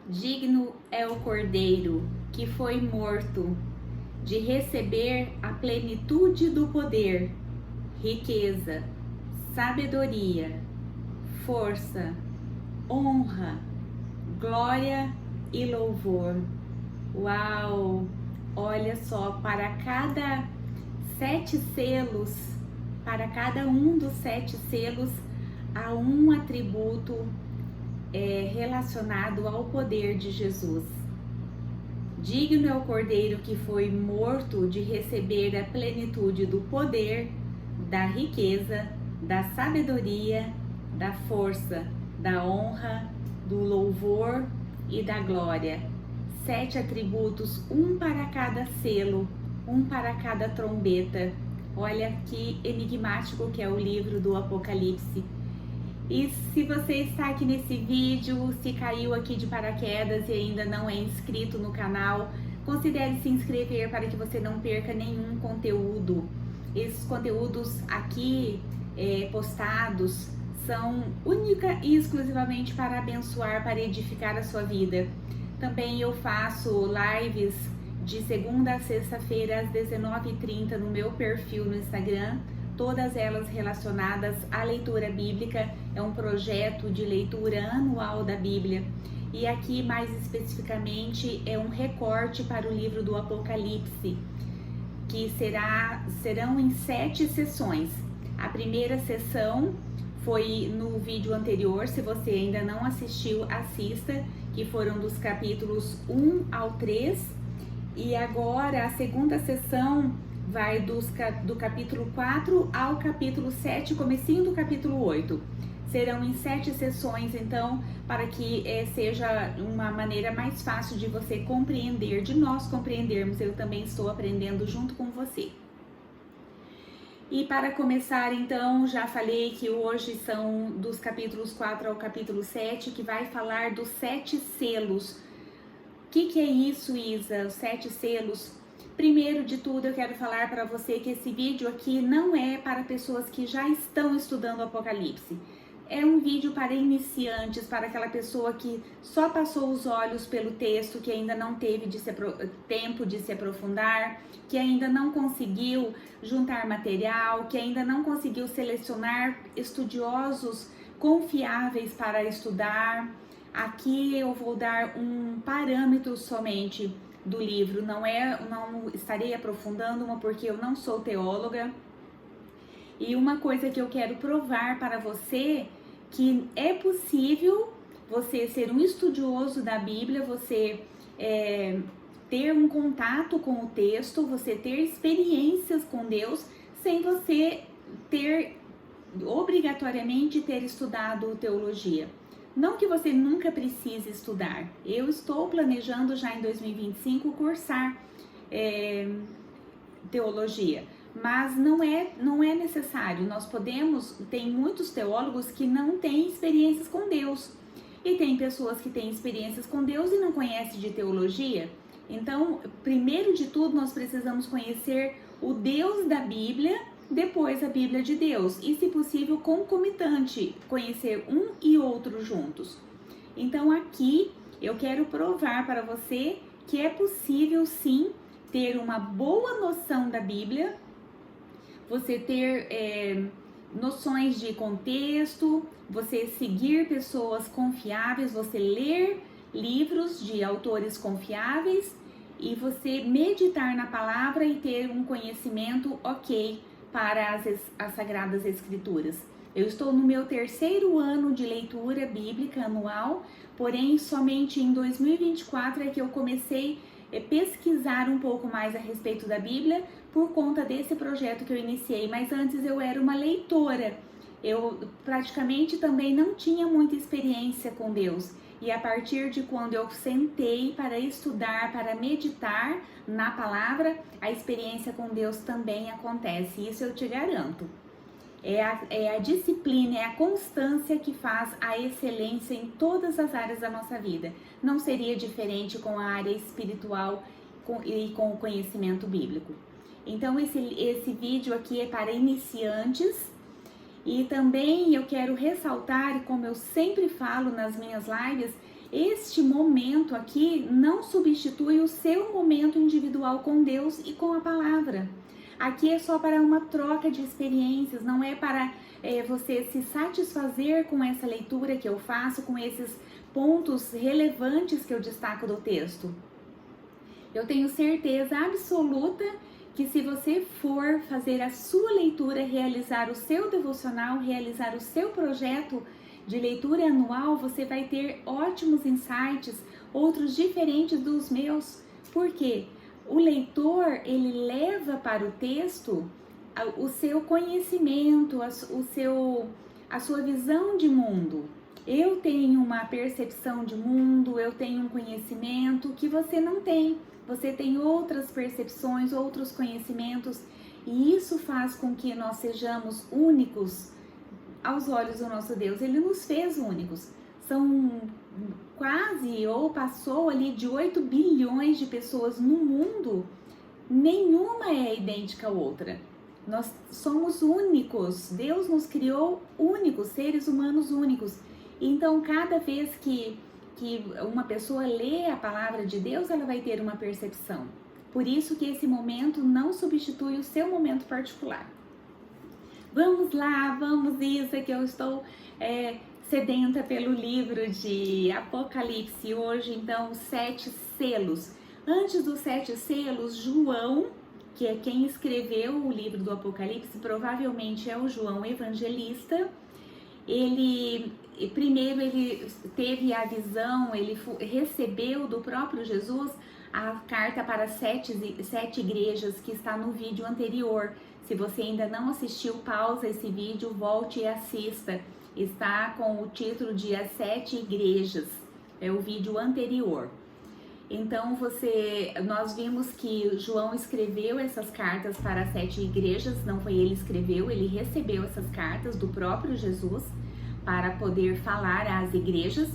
Digno é o Cordeiro que foi morto de receber a plenitude do poder, riqueza, sabedoria, força, honra, glória e louvor. Uau! Olha só, para cada 7 selos, para cada um dos 7 selos, há um atributo relacionado ao poder de Jesus. Digno é o Cordeiro que foi morto de receber a plenitude do poder, da riqueza, da sabedoria, da força, da honra, do louvor e da glória. 7 atributos, um para cada selo, um para cada trombeta. Olha que enigmático que é o livro do Apocalipse. E se você está aqui nesse vídeo, se caiu aqui de paraquedas e ainda não é inscrito no canal, considere se inscrever para que você não perca nenhum conteúdo. Esses conteúdos aqui postados são única e exclusivamente para abençoar, para edificar a sua vida. Também eu faço lives de segunda a sexta-feira às 19h30 no meu perfil no Instagram, todas elas relacionadas à leitura bíblica. É um projeto de leitura anual da Bíblia. E aqui, mais especificamente, é um recorte para o livro do Apocalipse, que serão em 7 sessões. A primeira sessão foi no vídeo anterior, se você ainda não assistiu, assista, que foram dos capítulos 1 ao 3. E agora a segunda sessão vai do capítulo 4 ao capítulo 7, comecinho do capítulo 8. Serão em 7 sessões, então, para que seja uma maneira mais fácil de você compreender, de nós compreendermos. Eu também estou aprendendo junto com você. E para começar, então, já falei que hoje são dos capítulos 4 ao capítulo 7, que vai falar dos 7 selos. O que é isso, Isa? Os 7 selos? Primeiro de tudo, eu quero falar para você que esse vídeo aqui não é para pessoas que já estão estudando o Apocalipse. É um vídeo para iniciantes, para aquela pessoa que só passou os olhos pelo texto, que ainda não teve tempo de se aprofundar, que ainda não conseguiu juntar material, que ainda não conseguiu selecionar estudiosos confiáveis para estudar. Aqui eu vou dar um parâmetro somente do livro, não estarei aprofundando, porque eu não sou teóloga. E uma coisa que eu quero provar para você, que é possível você ser um estudioso da Bíblia, você ter um contato com o texto, você ter experiências com Deus, sem você ter obrigatoriamente ter estudado teologia. Não que você nunca precise estudar. Eu estou planejando já em 2025 cursar teologia, mas não é necessário. Tem muitos teólogos que não têm experiências com Deus, e tem pessoas que têm experiências com Deus e não conhecem de teologia. Então, primeiro de tudo, nós precisamos conhecer o Deus da Bíblia, depois a Bíblia de Deus, e se possível concomitante, conhecer um e outro juntos. Então aqui eu quero provar para você que é possível sim ter uma boa noção da Bíblia, você ter noções de contexto, você seguir pessoas confiáveis, você ler livros de autores confiáveis e você meditar na palavra e ter um conhecimento ok para as Sagradas Escrituras. Eu estou no meu 3º ano de leitura bíblica anual, porém somente em 2024 é que eu comecei a pesquisar um pouco mais a respeito da Bíblia por conta desse projeto que eu iniciei, mas antes eu era uma leitora. Eu praticamente também não tinha muita experiência com Deus. E a partir de quando eu sentei para estudar, para meditar na palavra, a experiência com Deus também acontece. Isso eu te garanto. É a disciplina, é a constância que faz a excelência em todas as áreas da nossa vida. Não seria diferente com a área espiritual e com o conhecimento bíblico. Então esse vídeo aqui é para iniciantes. E também eu quero ressaltar, como eu sempre falo nas minhas lives, Este momento aqui não substitui o seu momento individual com Deus e com a palavra. Aqui é só para uma troca de experiências, não é para você se satisfazer com essa leitura que eu faço, com esses pontos relevantes que eu destaco do texto. Eu tenho certeza absoluta que se você for fazer a sua leitura, realizar o seu devocional, realizar o seu projeto de leitura anual, você vai ter ótimos insights, outros diferentes dos meus. Por quê? O leitor, ele leva para o texto o seu conhecimento, a sua visão de mundo. Eu tenho uma percepção de mundo, eu tenho um conhecimento que você não tem. Você tem outras percepções, outros conhecimentos, e isso faz com que nós sejamos únicos aos olhos do nosso Deus. Ele nos fez únicos. São quase, ou passou ali de 8 bilhões de pessoas no mundo, nenhuma é idêntica à outra. Nós somos únicos. Deus nos criou únicos, seres humanos únicos. Então, cada vez que uma pessoa lê a palavra de Deus, ela vai ter uma percepção. Por isso que esse momento não substitui o seu momento particular. Vamos lá, vamos isso, que eu estou sedenta pelo livro de Apocalipse. Hoje, então, 7 selos. Antes dos 7 selos, João, que é quem escreveu o livro do Apocalipse, provavelmente é o João Evangelista. Primeiro ele teve a visão, ele recebeu do próprio Jesus a carta para 7 igrejas que está no vídeo anterior. Se você ainda não assistiu, pausa esse vídeo, volte e assista. Está com o título de As 7 Igrejas, é o vídeo anterior. Então nós vimos que João escreveu essas cartas para as 7 igrejas, não foi ele que escreveu, ele recebeu essas cartas do próprio Jesus para poder falar às igrejas.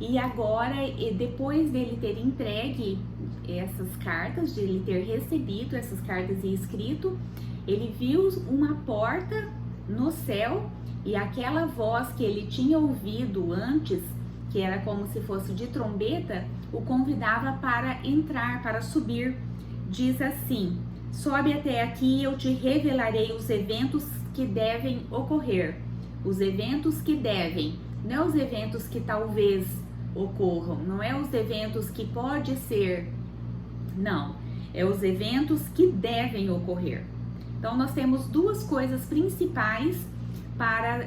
E agora, depois dele ter entregue essas cartas, de ele ter recebido essas cartas e escrito, ele viu uma porta no céu e aquela voz que ele tinha ouvido antes, que era como se fosse de trombeta, o convidava para entrar, para subir. Diz assim: sobe até aqui e eu te revelarei os eventos que devem ocorrer. Os eventos que devem, não é os eventos que talvez ocorram, não é os eventos que pode ser, não, é os eventos que devem ocorrer. Então nós temos duas coisas principais para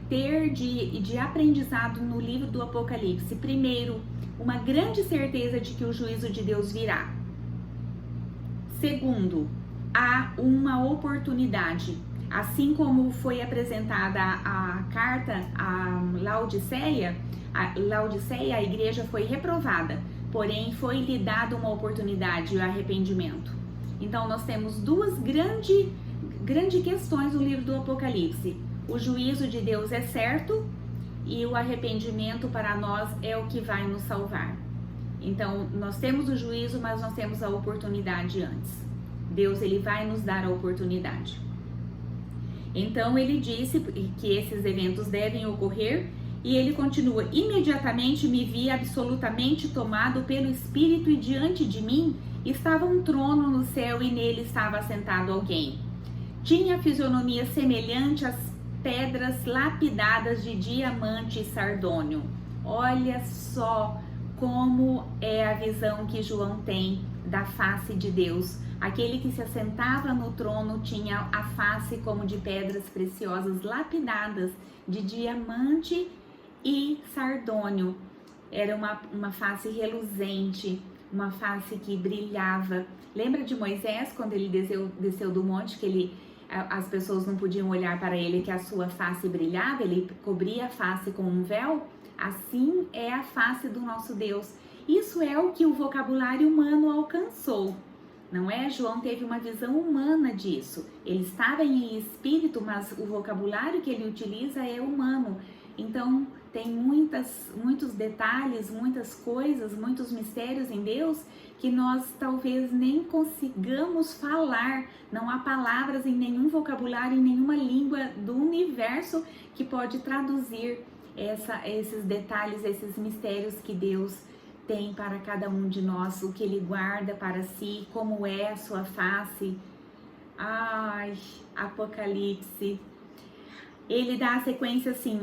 ter de aprendizado no livro do Apocalipse. Primeiro, uma grande certeza de que o juízo de Deus virá. Segundo, há uma oportunidade. Assim como foi apresentada a carta a Laodiceia, a igreja foi reprovada, porém foi-lhe dada uma oportunidade, o arrependimento. Então nós temos duas grandes questões no livro do Apocalipse. O juízo de Deus é certo e o arrependimento para nós é o que vai nos salvar. Então nós temos o juízo, mas nós temos a oportunidade antes. Deus, ele vai nos dar a oportunidade. Então ele disse que esses eventos devem ocorrer e ele continua: imediatamente me vi absolutamente tomado pelo Espírito e diante de mim estava um trono no céu e nele estava assentado alguém. Tinha fisionomia semelhante às pedras lapidadas de diamante e sardônio. Olha só como é a visão que João tem da face de Deus. Aquele que se assentava no trono tinha a face como de pedras preciosas lapidadas de diamante e sardônio. Era uma face reluzente, uma face que brilhava. Lembra de Moisés, quando ele desceu do monte, que as pessoas não podiam olhar para ele, que a sua face brilhava, ele cobria a face com um véu? Assim é a face do nosso Deus. Isso é o que o vocabulário humano alcançou. Não é? João teve uma visão humana disso. Ele estava em espírito, mas o vocabulário que ele utiliza é humano. Então, tem muitos detalhes, muitas coisas, muitos mistérios em Deus que nós talvez nem consigamos falar. Não há palavras em nenhum vocabulário, em nenhuma língua do universo que pode traduzir esses detalhes, esses mistérios que Deus tem para cada um de nós, o que Ele guarda para si, como é a sua face. Ai, Apocalipse. Ele dá a sequência assim: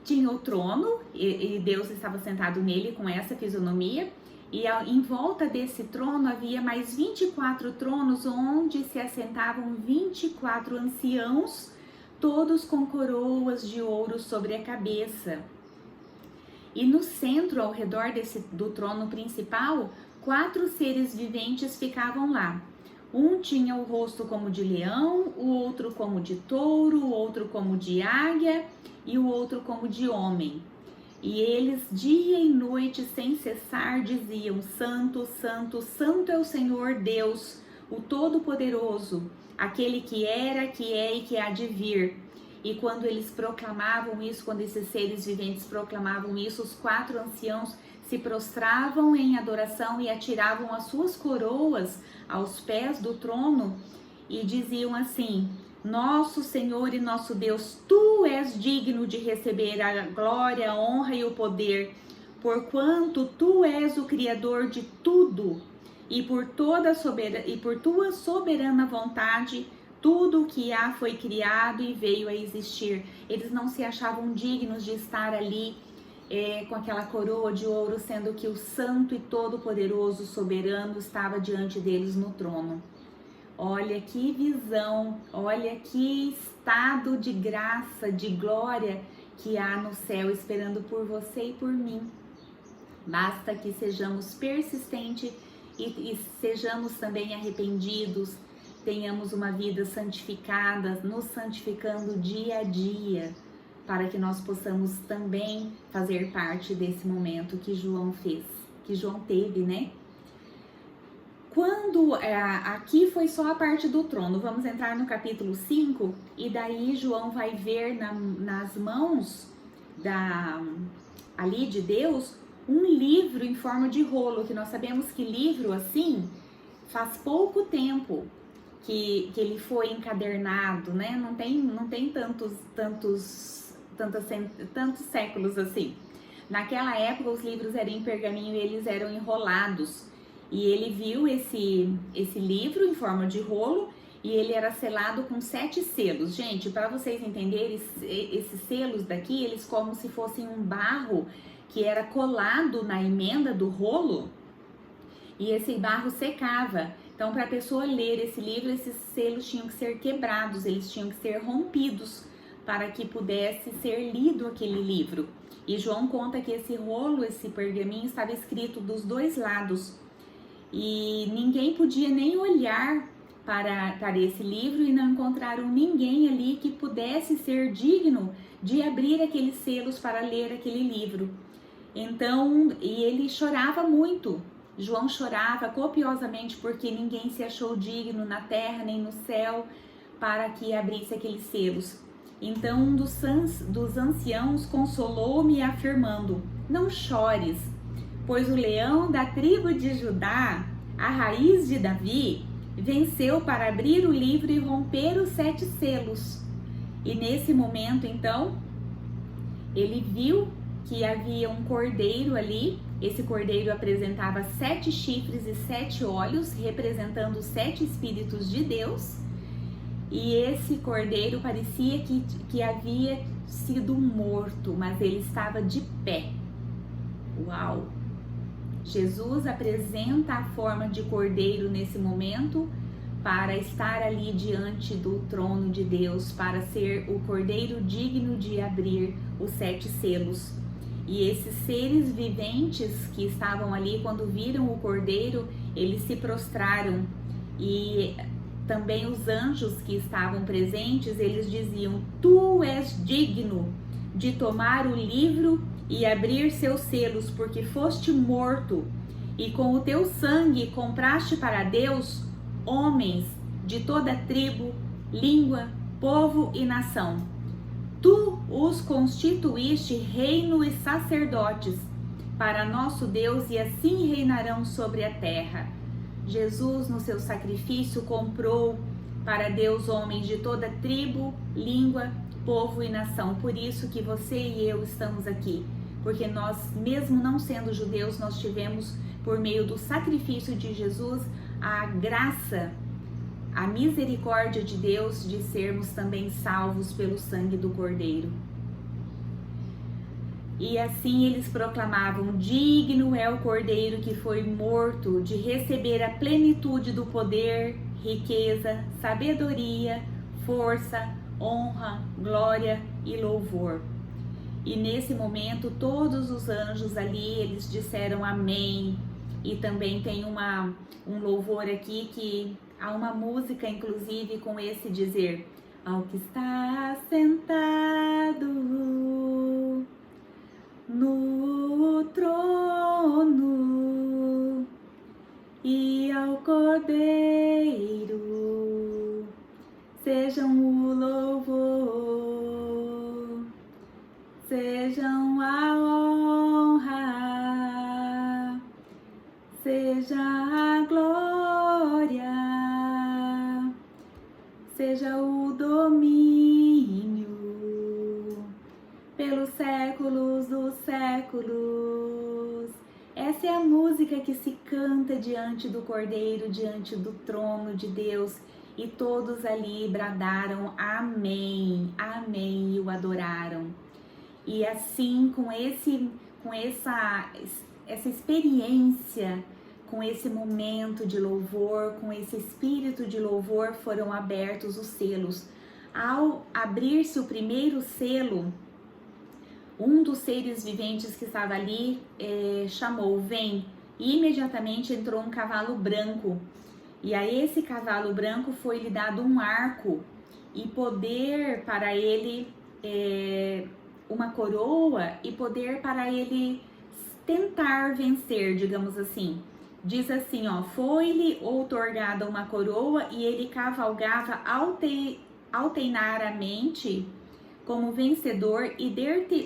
tinha o trono, e Deus estava sentado nele com essa fisionomia, e em volta desse trono havia mais 24 tronos, onde se assentavam 24 anciãos, todos com coroas de ouro sobre a cabeça. E no centro, ao redor do trono principal, 4 seres viventes ficavam lá. Um tinha o rosto como de leão, o outro como de touro, o outro como de águia e o outro como de homem. E eles, dia e noite, sem cessar, diziam: Santo, Santo, Santo é o Senhor Deus, o Todo-Poderoso, aquele que era, que é e que há de vir. E quando eles proclamavam isso, quando esses seres viventes proclamavam isso, os 4 anciãos se prostravam em adoração e atiravam as suas coroas aos pés do trono e diziam assim: Nosso Senhor e nosso Deus, Tu és digno de receber a glória, a honra e o poder, porquanto Tu és o Criador de tudo, e por Tua soberana vontade tudo o que há foi criado e veio a existir. Eles não se achavam dignos de estar ali com aquela coroa de ouro, sendo que o Santo e Todo-Poderoso Soberano estava diante deles no trono. Olha que visão, olha que estado de graça, de glória que há no céu esperando por você e por mim. Basta que sejamos persistentes e sejamos também arrependidos, tenhamos uma vida santificada, nos santificando dia a dia, para que nós possamos também fazer parte desse momento que João teve, né? Aqui foi só a parte do trono, vamos entrar no capítulo 5, e daí João vai ver nas mãos ali de Deus um livro em forma de rolo, que nós sabemos que livro assim faz pouco tempo que ele foi encadernado, né? Não tem tantos séculos assim. Naquela época os livros eram em pergaminho e eles eram enrolados. E ele viu esse livro em forma de rolo e ele era selado com 7 selos. Gente, para vocês entenderem, esses selos daqui, eles como se fossem um barro que era colado na emenda do rolo e esse barro secava. Então, para a pessoa ler esse livro, esses selos tinham que ser quebrados, eles tinham que ser rompidos para que pudesse ser lido aquele livro. E João conta que esse rolo, esse pergaminho, estava escrito dos 2 lados. E ninguém podia nem olhar para esse livro e não encontraram ninguém ali que pudesse ser digno de abrir aqueles selos para ler aquele livro. Então, e ele chorava muito. João chorava copiosamente porque ninguém se achou digno na terra nem no céu para que abrisse aqueles selos. Então um dos anciãos consolou-me afirmando: Não chores, pois o leão da tribo de Judá, a raiz de Davi, venceu para abrir o livro e romper os 7 selos. E nesse momento, então, ele viu que havia um cordeiro ali. Esse cordeiro apresentava 7 chifres e 7 olhos, representando os 7 Espíritos de Deus. E esse cordeiro parecia que havia sido morto, mas ele estava de pé. Uau! Jesus apresenta a forma de cordeiro nesse momento para estar ali diante do trono de Deus, para ser o cordeiro digno de abrir os 7 selos. E esses seres viventes que estavam ali, quando viram o cordeiro, eles se prostraram. E também os anjos que estavam presentes, eles diziam: Tu és digno de tomar o livro e abrir seus selos, porque foste morto, e com o teu sangue compraste para Deus homens de toda tribo, língua, povo e nação. Tu os constituíste reino e sacerdotes para nosso Deus, e assim reinarão sobre a terra. Jesus, no seu sacrifício, comprou para Deus homens de toda tribo, língua, povo e nação. Por isso que você e eu estamos aqui, porque nós, mesmo não sendo judeus, nós tivemos, por meio do sacrifício de Jesus, a graça, a misericórdia de Deus de sermos também salvos pelo sangue do Cordeiro. E assim eles proclamavam: digno é o Cordeiro que foi morto de receber a plenitude do poder, riqueza, sabedoria, força, honra, glória e louvor. E nesse momento todos os anjos ali, eles disseram amém. E também tem um louvor aqui que há uma música inclusive com esse dizer: ao que está sentado no trono e ao Cordeiro sejam o louvor, sejam a honra, seja a glória, seja o domínio pelos séculos dos séculos. Essa é a música que se canta diante do Cordeiro, diante do trono de Deus, e todos ali bradaram amém, amém, e o adoraram. E assim, com essa experiência, com esse momento de louvor, com esse espírito de louvor, foram abertos os selos. Ao abrir-se o primeiro selo, um dos seres viventes que estava ali chamou: vem, e imediatamente entrou um cavalo branco, e a esse cavalo branco foi-lhe dado um arco e poder para ele, uma coroa, e poder para ele tentar vencer, digamos assim. Diz assim, ó: foi-lhe outorgada uma coroa e ele cavalgava alteinaramente como vencedor e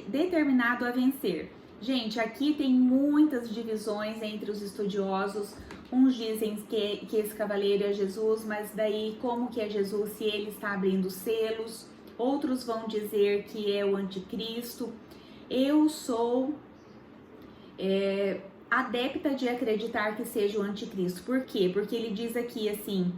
determinado a vencer. Gente, aqui tem muitas divisões entre os estudiosos. Uns dizem que esse cavaleiro é Jesus, mas daí como que é Jesus se ele está abrindo selos? Outros vão dizer que é o anticristo. Eu sou adepta de acreditar que seja o anticristo. Por quê? Porque ele diz aqui assim: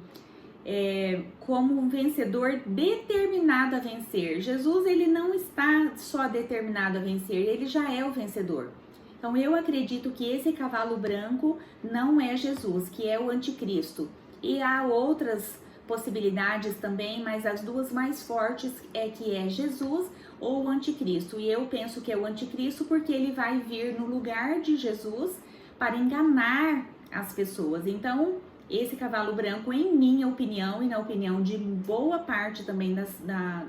como um vencedor determinado a vencer. Jesus, ele não está só determinado a vencer, ele já é o vencedor. Então eu acredito que esse cavalo branco não é Jesus, que é o anticristo. E há outras possibilidades também, mas as duas mais fortes é que é Jesus ou o anticristo. E eu penso que é o anticristo porque ele vai vir no lugar de Jesus para enganar as pessoas. Então, esse cavalo branco, em minha opinião e na opinião de boa parte também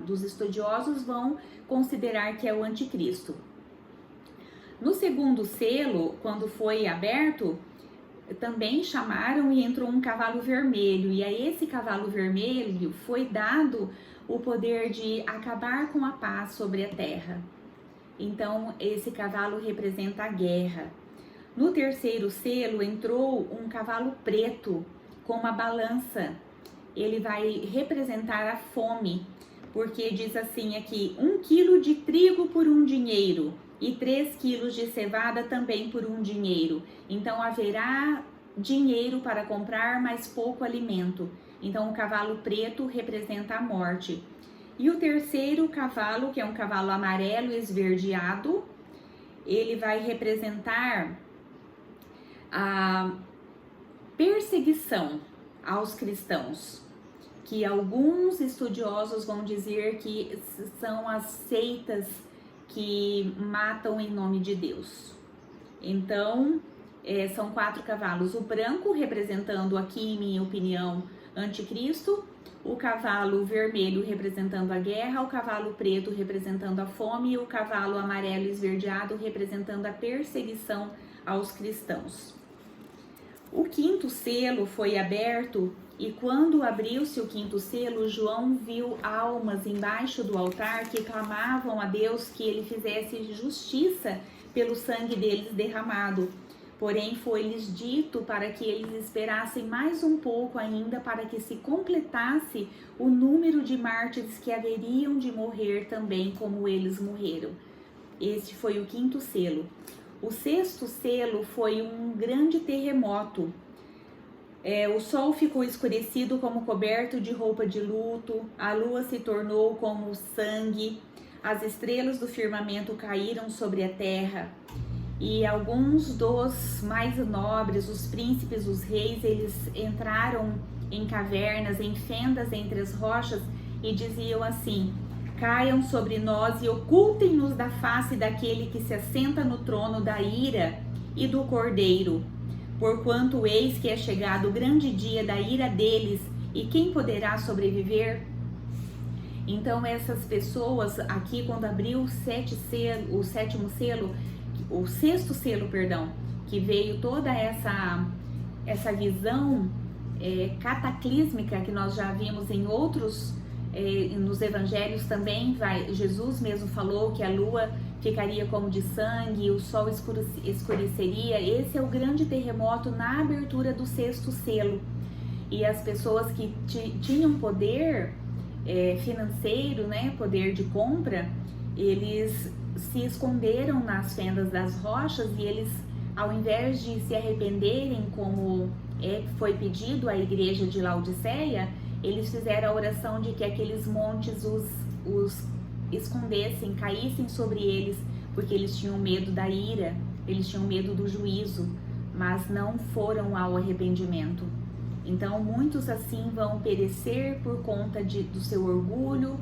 dos estudiosos, vão considerar que é o anticristo. No segundo selo, quando foi aberto, também chamaram e entrou um cavalo vermelho. E a esse cavalo vermelho foi dado o poder de acabar com a paz sobre a terra. Então, esse cavalo representa a guerra. No terceiro selo entrou um cavalo preto com uma balança. Ele vai representar a fome, porque diz assim aqui: 1 quilo de trigo por 1 dinheiro e 3 quilos de cevada também por 1 dinheiro. Então haverá dinheiro para comprar, mas pouco alimento. Então o cavalo preto representa a morte. E o terceiro cavalo, que é um cavalo amarelo esverdeado, ele vai representar a perseguição aos cristãos, que alguns estudiosos vão dizer que são as seitas que matam em nome de Deus. Então, são 4 cavalos. O branco representando aqui, em minha opinião, anticristo, o cavalo vermelho representando a guerra, o cavalo preto representando a fome e o cavalo amarelo esverdeado representando a perseguição aos cristãos. O quinto selo foi aberto e quando abriu-se o quinto selo, João viu almas embaixo do altar que clamavam a Deus que ele fizesse justiça pelo sangue deles derramado, Porém, foi-lhes dito para que eles esperassem mais um pouco ainda para que se completasse o número de mártires que haveriam de morrer também como eles morreram. Este foi o 5º selo. O 6º selo foi um grande terremoto. O sol ficou escurecido como coberto de roupa de luto, a lua se tornou como sangue, as estrelas do firmamento caíram sobre a terra. E alguns dos mais nobres, os príncipes, os reis, eles entraram em cavernas, em fendas entre as rochas e diziam assim: caiam sobre nós e ocultem-nos da face daquele que se assenta no trono da ira e do cordeiro. Porquanto eis que é chegado o grande dia da ira deles, e quem poderá sobreviver? Então essas pessoas aqui, quando abriu o 7º selo, o 6º selo, perdão, que veio toda essa visão cataclísmica que nós já vimos em outros, nos evangelhos também, Jesus mesmo falou que a lua ficaria como de sangue, o sol escureceria. Esse é o grande terremoto na abertura do 6º selo. E as pessoas que tinham poder financeiro, né, poder de compra, eles se esconderam nas fendas das rochas e eles, ao invés de se arrependerem, como foi pedido à igreja de Laodiceia, eles fizeram a oração de que aqueles montes os escondessem, caíssem sobre eles, porque eles tinham medo da ira, eles tinham medo do juízo, mas não foram ao arrependimento. Então muitos assim vão perecer por conta do seu orgulho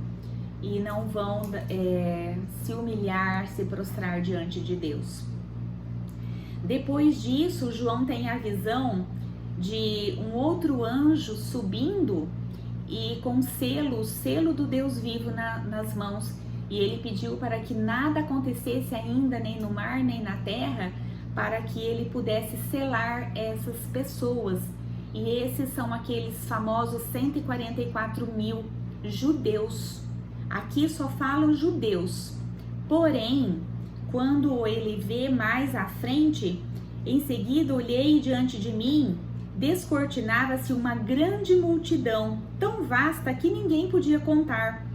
e não vão se humilhar, se prostrar diante de Deus. Depois disso, João tem a visão de um outro anjo subindo e com o selo do Deus vivo nas mãos. E ele pediu para que nada acontecesse ainda, nem no mar, nem na terra, para que ele pudesse selar essas pessoas. E esses são aqueles famosos 144.000 judeus. Aqui só falam judeus. Porém, quando ele vê mais à frente, em seguida olhei diante de mim, descortinava-se uma grande multidão, tão vasta que ninguém podia contar,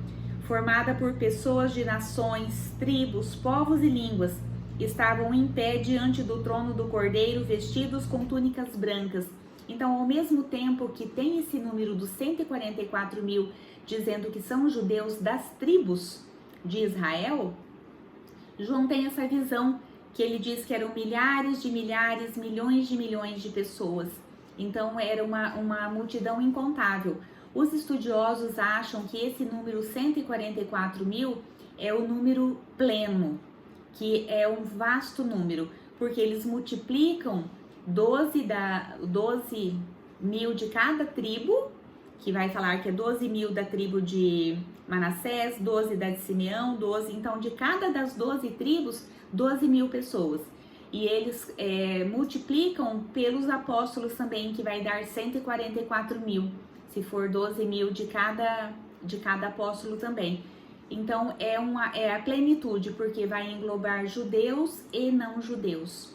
formada por pessoas de nações, tribos, povos e línguas. Estavam em pé diante do trono do Cordeiro, vestidos com túnicas brancas. Então, ao mesmo tempo que tem esse número dos 144.000, dizendo que são judeus das tribos de Israel, João tem essa visão que ele diz que eram milhares de milhares, milhões de pessoas. Então, era uma multidão incontável. Os estudiosos acham que esse número 144.000 é o número pleno, que é um vasto número, porque eles multiplicam 12 mil de cada tribo, que vai falar que é 12.000 da tribo de Manassés, 12 da de Simeão, 12, então de cada das 12 tribos, 12.000 pessoas. E eles multiplicam pelos apóstolos também, que vai dar 144.000, se for 12.000 de cada apóstolo também. Então é a plenitude, porque vai englobar judeus e não judeus.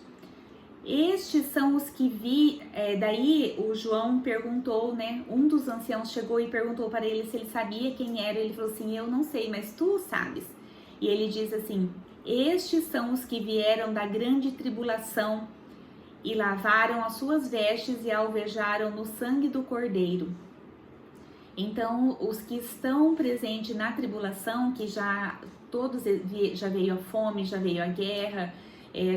Estes são os que daí o João perguntou, né? Um dos anciãos chegou e perguntou para ele se ele sabia quem era. Ele falou assim: eu não sei, mas tu sabes. E ele diz assim: estes são os que vieram da grande tribulação e lavaram as suas vestes e alvejaram no sangue do Cordeiro. Então, os que estão presentes na tribulação, que já veio a fome, já veio a guerra,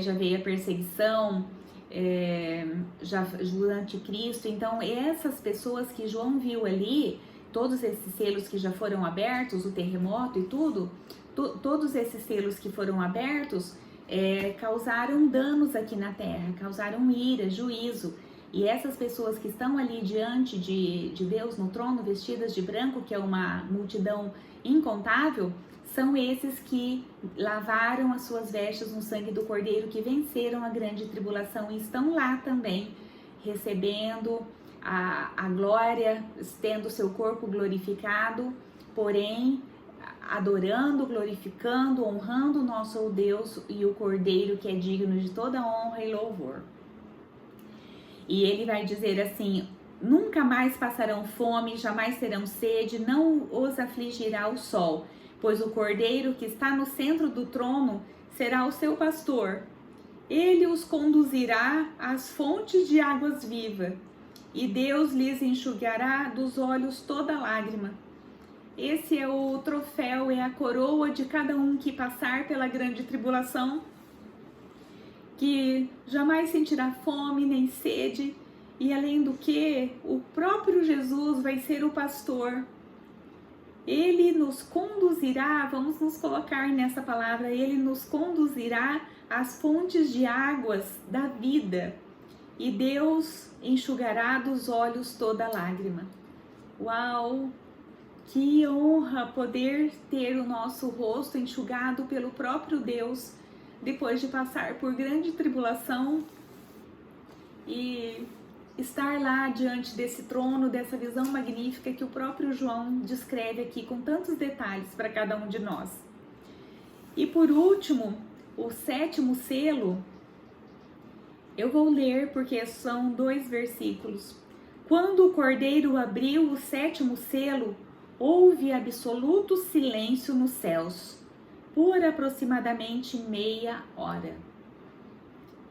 já veio a perseguição, o anticristo. Então, essas pessoas que João viu ali, todos esses selos que já foram abertos, o terremoto e tudo, todos esses selos que foram abertos causaram danos aqui na terra, causaram ira, juízo. E essas pessoas que estão ali diante de Deus no trono, vestidas de branco, que é uma multidão incontável, são esses que lavaram as suas vestes no sangue do Cordeiro, que venceram a grande tribulação e estão lá também, recebendo a glória, tendo seu corpo glorificado, porém adorando, glorificando, honrando o nosso Deus e o Cordeiro, que é digno de toda honra e louvor. E ele vai dizer assim: nunca mais passarão fome, jamais terão sede, não os afligirá o sol, pois o cordeiro que está no centro do trono será o seu pastor. Ele os conduzirá às fontes de águas vivas, e Deus lhes enxugará dos olhos toda lágrima. Esse é o troféu, é a coroa de cada um que passar pela grande tribulação, que jamais sentirá fome nem sede, e além do que, o próprio Jesus vai ser o pastor. Ele nos conduzirá, vamos nos colocar nessa palavra, ele nos conduzirá às fontes de águas da vida, e Deus enxugará dos olhos toda lágrima. Uau! Que honra poder ter o nosso rosto enxugado pelo próprio Deus, depois de passar por grande tribulação e estar lá diante desse trono, dessa visão magnífica que o próprio João descreve aqui com tantos detalhes para cada um de nós. E por último, o 7º selo, eu vou ler porque são 2 versículos. Quando o cordeiro abriu o 7º selo, houve absoluto silêncio nos céus, por aproximadamente meia hora.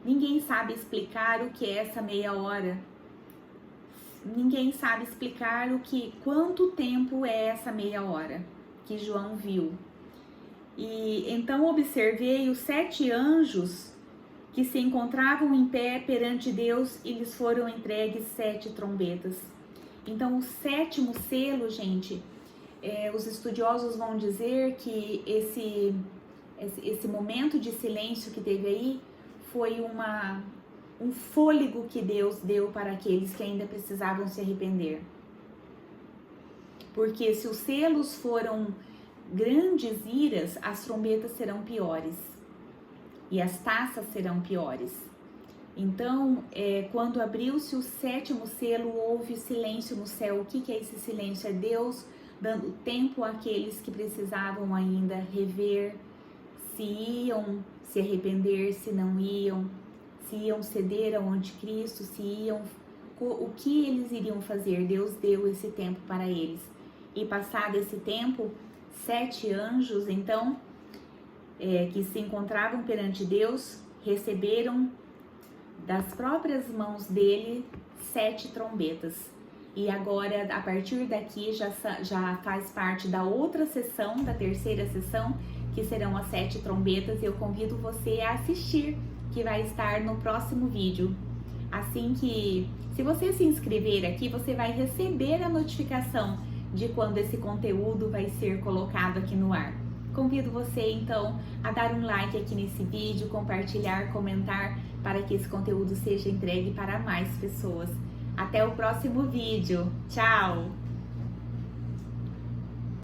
Ninguém sabe explicar o que é essa meia hora. Ninguém sabe explicar quanto tempo é essa meia hora que João viu. E então observei os 7 anjos que se encontravam em pé perante Deus e lhes foram entregues 7 trombetas. Então o 7º selo, gente, os estudiosos vão dizer que esse momento de silêncio que teve aí foi um fôlego que Deus deu para aqueles que ainda precisavam se arrepender. Porque se os selos foram grandes iras, as trombetas serão piores e as taças serão piores. Então, quando abriu-se o 7º selo, houve silêncio no céu. O que é esse silêncio? É Deus dando tempo àqueles que precisavam ainda rever se iam se arrepender, se não iam, se iam ceder ao anticristo, o que eles iriam fazer. Deus deu esse tempo para eles. E passado esse tempo, 7 anjos, então, que se encontravam perante Deus, receberam das próprias mãos dele 7 trombetas. E agora, a partir daqui, já faz parte da outra sessão, da 3ª sessão, que serão as 7 trombetas. Eu convido você a assistir, que vai estar no próximo vídeo. Assim que, se você se inscrever aqui, você vai receber a notificação de quando esse conteúdo vai ser colocado aqui no ar. Convido você, então, a dar um like aqui nesse vídeo, compartilhar, comentar, para que esse conteúdo seja entregue para mais pessoas. Até o próximo vídeo. Tchau!